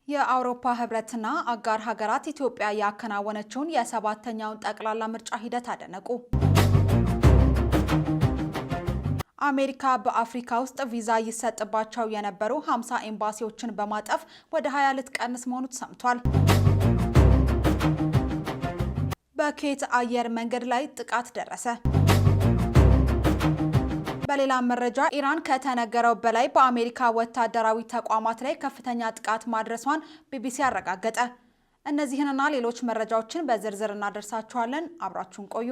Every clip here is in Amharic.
የአውሮፓ ህብረትና አጋር ሀገራት ኢትዮጵያ ያከናወነችውን የሰባተኛውን ጠቅላላ ምርጫ ሂደት አደነቁ። አሜሪካ በአፍሪካ ውስጥ ቪዛ ይሰጥባቸው የነበሩ 50 ኤምባሲዎችን በማጠፍ ወደ 20 ልትቀንስ መሆኑ ተሰምቷል። በኩዌት አየር መንገድ ላይ ጥቃት ደረሰ። በሌላ መረጃ ኢራን ከተነገረው በላይ በአሜሪካ ወታደራዊ ተቋማት ላይ ከፍተኛ ጥቃት ማድረሷን ቢቢሲ አረጋገጠ። እነዚህንና ሌሎች መረጃዎችን በዝርዝር እናደርሳችኋለን። አብራችሁን ቆዩ።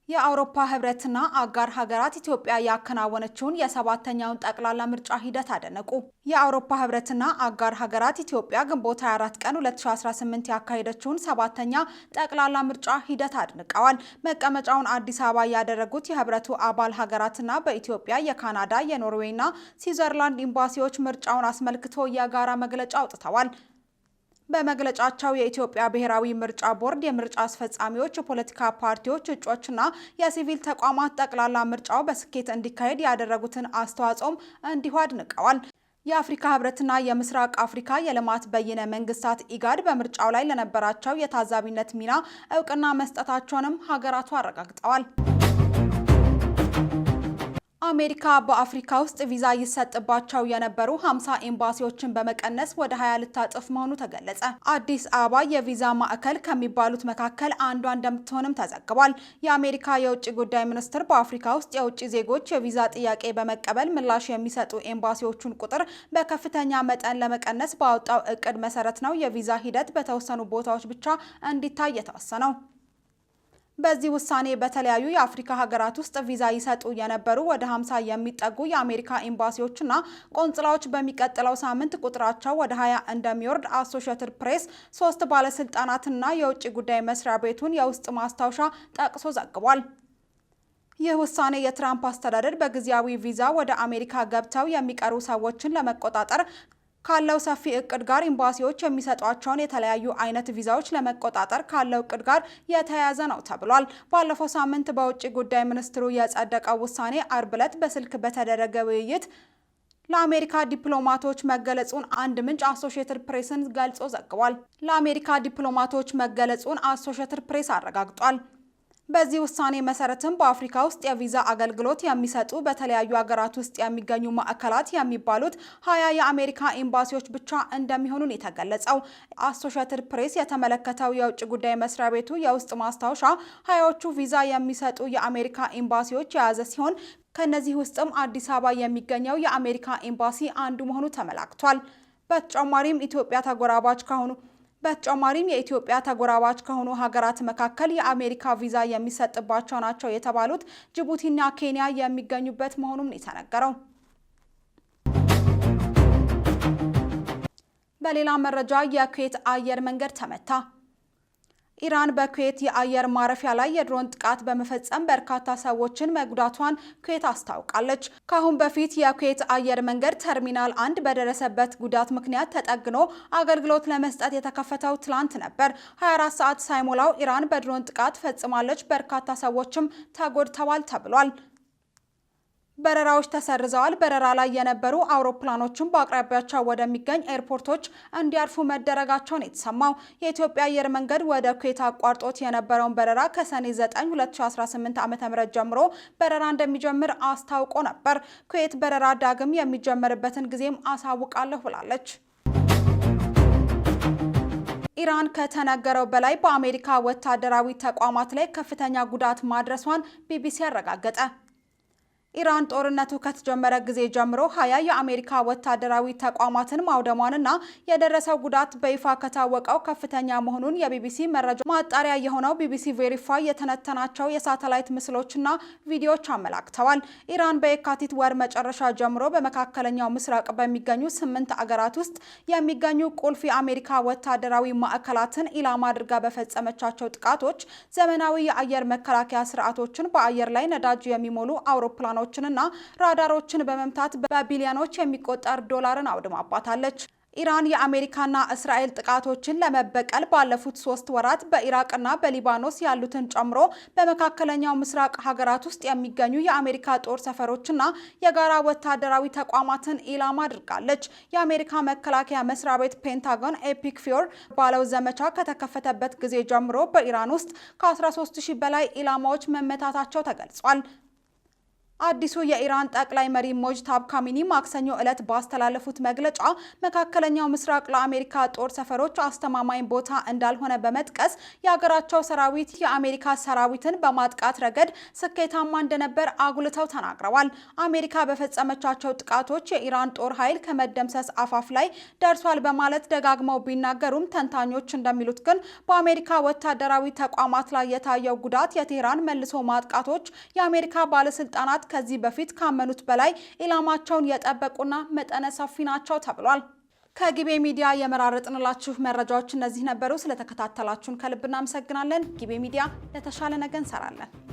የአውሮፓ ህብረትና አጋር ሀገራት ኢትዮጵያ ያከናወነችውን የሰባተኛውን ጠቅላላ ምርጫ ሂደት አደነቁ። የአውሮፓ ህብረትና አጋር ሀገራት ኢትዮጵያ ግንቦት 24 ቀን 2018 ያካሄደችውን ሰባተኛ ጠቅላላ ምርጫ ሂደት አድንቀዋል። መቀመጫውን አዲስ አበባ ያደረጉት የህብረቱ አባል ሀገራትና በኢትዮጵያ የካናዳ፣ የኖርዌይና ስዊዘርላንድ ኤምባሲዎች ምርጫውን አስመልክቶ የጋራ መግለጫ አውጥተዋል። በመግለጫቸው የኢትዮጵያ ብሔራዊ ምርጫ ቦርድ፣ የምርጫ አስፈጻሚዎች፣ የፖለቲካ ፓርቲዎች፣ እጩዎችና የሲቪል ተቋማት ጠቅላላ ምርጫው በስኬት እንዲካሄድ ያደረጉትን አስተዋጽኦም እንዲሁ አድንቀዋል። የአፍሪካ ህብረትና የምስራቅ አፍሪካ የልማት በይነ መንግስታት ኢጋድ በምርጫው ላይ ለነበራቸው የታዛቢነት ሚና እውቅና መስጠታቸውንም ሀገራቱ አረጋግጠዋል። አሜሪካ በአፍሪካ ውስጥ ቪዛ ይሰጥባቸው የነበሩ 50 ኤምባሲዎችን በመቀነስ ወደ 20 ልታጥፍ መሆኑ ተገለጸ። አዲስ አበባ የቪዛ ማዕከል ከሚባሉት መካከል አንዷ እንደምትሆንም ተዘግቧል። የአሜሪካ የውጭ ጉዳይ ሚኒስትር በአፍሪካ ውስጥ የውጭ ዜጎች የቪዛ ጥያቄ በመቀበል ምላሽ የሚሰጡ ኤምባሲዎቹን ቁጥር በከፍተኛ መጠን ለመቀነስ ባወጣው እቅድ መሰረት ነው የቪዛ ሂደት በተወሰኑ ቦታዎች ብቻ እንዲታይ የተወሰነው። በዚህ ውሳኔ በተለያዩ የአፍሪካ ሀገራት ውስጥ ቪዛ ይሰጡ የነበሩ ወደ 50 የሚጠጉ የአሜሪካ ኤምባሲዎችና ቆንጽላዎች በሚቀጥለው ሳምንት ቁጥራቸው ወደ 20 እንደሚወርድ አሶሺየትድ ፕሬስ 3 ባለስልጣናትና የውጭ ጉዳይ መስሪያ ቤቱን የውስጥ ማስታወሻ ጠቅሶ ዘግቧል። ይህ ውሳኔ የትራምፕ አስተዳደር በጊዜያዊ ቪዛ ወደ አሜሪካ ገብተው የሚቀሩ ሰዎችን ለመቆጣጠር ካለው ሰፊ እቅድ ጋር ኤምባሲዎች የሚሰጧቸውን የተለያዩ አይነት ቪዛዎች ለመቆጣጠር ካለው እቅድ ጋር የተያያዘ ነው ተብሏል። ባለፈው ሳምንት በውጭ ጉዳይ ሚኒስትሩ የጸደቀው ውሳኔ አርብ ዕለት በስልክ በተደረገ ውይይት ለአሜሪካ ዲፕሎማቶች መገለጹን አንድ ምንጭ አሶሺየትድ ፕሬስን ገልጾ ዘግቧል። ለአሜሪካ ዲፕሎማቶች መገለጹን አሶሺየትድ ፕሬስ አረጋግጧል። በዚህ ውሳኔ መሰረትም በአፍሪካ ውስጥ የቪዛ አገልግሎት የሚሰጡ በተለያዩ ሀገራት ውስጥ የሚገኙ ማዕከላት የሚባሉት 20 የአሜሪካ ኤምባሲዎች ብቻ እንደሚሆኑን የተገለጸው። አሶሺየትድ ፕሬስ የተመለከተው የውጭ ጉዳይ መስሪያ ቤቱ የውስጥ ማስታወሻ 20ዎቹ ቪዛ የሚሰጡ የአሜሪካ ኤምባሲዎች የያዘ ሲሆን ከነዚህ ውስጥም አዲስ አበባ የሚገኘው የአሜሪካ ኤምባሲ አንዱ መሆኑ ተመላክቷል። በተጨማሪም የኢትዮጵያ ተጎራባች ከሆኑ ሀገራት መካከል የአሜሪካ ቪዛ የሚሰጥባቸው ናቸው የተባሉት ጅቡቲና ኬንያ የሚገኙበት መሆኑን የተነገረው። በሌላ መረጃ የኩዌት አየር መንገድ ተመታ። ኢራን በኩዌት የአየር ማረፊያ ላይ የድሮን ጥቃት በመፈጸም በርካታ ሰዎችን መጉዳቷን ኩዌት አስታውቃለች። ከአሁን በፊት የኩዌት አየር መንገድ ተርሚናል 1 በደረሰበት ጉዳት ምክንያት ተጠግኖ አገልግሎት ለመስጠት የተከፈተው ትላንት ነበር። 24 ሰዓት ሳይሞላው ኢራን በድሮን ጥቃት ፈጽማለች። በርካታ ሰዎችም ተጎድተዋል ተብሏል። በረራዎች ተሰርዘዋል። በረራ ላይ የነበሩ አውሮፕላኖችን በአቅራቢያቸው ወደሚገኝ ኤርፖርቶች እንዲያርፉ መደረጋቸውን የተሰማው የኢትዮጵያ አየር መንገድ ወደ ኩዌት አቋርጦት የነበረውን በረራ ከሰኔ 9 2018 ዓ.ም ጀምሮ በረራ እንደሚጀምር አስታውቆ ነበር። ኩዌት በረራ ዳግም የሚጀመርበትን ጊዜም አሳውቃለሁ ብላለች። ኢራን ከተነገረው በላይ በአሜሪካ ወታደራዊ ተቋማት ላይ ከፍተኛ ጉዳት ማድረሷን ቢቢሲ አረጋገጠ። ኢራን ጦርነቱ ከተጀመረ ጊዜ ጀምሮ 20 የአሜሪካ ወታደራዊ ተቋማትን ማውደሟንና የደረሰው ጉዳት በይፋ ከታወቀው ከፍተኛ መሆኑን የቢቢሲ መረጃ ማጣሪያ የሆነው ቢቢሲ ቬሪፋይ የተነተናቸው የሳተላይት ምስሎችና ቪዲዮዎች አመላክተዋል። ኢራን በየካቲት ወር መጨረሻ ጀምሮ በመካከለኛው ምስራቅ በሚገኙ 8 አገራት ውስጥ የሚገኙ ቁልፍ የአሜሪካ ወታደራዊ ማዕከላትን ኢላማ አድርጋ በፈጸመቻቸው ጥቃቶች ዘመናዊ የአየር መከላከያ ስርዓቶችን፣ በአየር ላይ ነዳጅ የሚሞሉ አውሮፕላኖችንና ራዳሮችን በመምታት በቢሊዮኖች የሚቆጠር ዶላርን አውድማባታለች። ኢራን የአሜሪካና እስራኤል ጥቃቶችን ለመበቀል ባለፉት 3 ወራት በኢራቅና በሊባኖስ ያሉትን ጨምሮ በመካከለኛው ምስራቅ ሀገራት ውስጥ የሚገኙ የአሜሪካ ጦር ሰፈሮችና የጋራ ወታደራዊ ተቋማትን ኢላማ አድርጋለች። የአሜሪካ መከላከያ መስሪያ ቤት ፔንታጎን ኤፒክ ፊዮር ባለው ዘመቻ ከተከፈተበት ጊዜ ጀምሮ በኢራን ውስጥ ከ13000 በላይ ኢላማዎች መመታታቸው ተገልጿል። አዲሱ የኢራን ጠቅላይ መሪ ሞጅታባ ካሚኒ ማክሰኞ ዕለት ባስተላለፉት መግለጫ መካከለኛው ምስራቅ ለአሜሪካ ጦር ሰፈሮች አስተማማኝ ቦታ እንዳልሆነ በመጥቀስ የሀገራቸው ሰራዊት የአሜሪካ ሰራዊትን በማጥቃት ረገድ ስኬታማ እንደነበር አጉልተው ተናግረዋል። አሜሪካ በፈጸመቻቸው ጥቃቶች የኢራን ጦር ኃይል ከመደምሰስ አፋፍ ላይ ደርሷል በማለት ደጋግመው ቢናገሩም ተንታኞች እንደሚሉት ግን በአሜሪካ ወታደራዊ ተቋማት ላይ የታየው ጉዳት የቴህራን መልሶ ማጥቃቶች የአሜሪካ ባለስልጣናት ከዚህ በፊት ካመኑት በላይ ኢላማቸውን የጠበቁና መጠነ ሰፊ ናቸው ተብሏል። ከጊቤ ሚዲያ የመራረጥንላችሁ መረጃዎች እነዚህ ነበሩ። ስለተከታተላችሁን ከልብ እናመሰግናለን። ጊቤ ሚዲያ ለተሻለ ነገ እንሰራለን።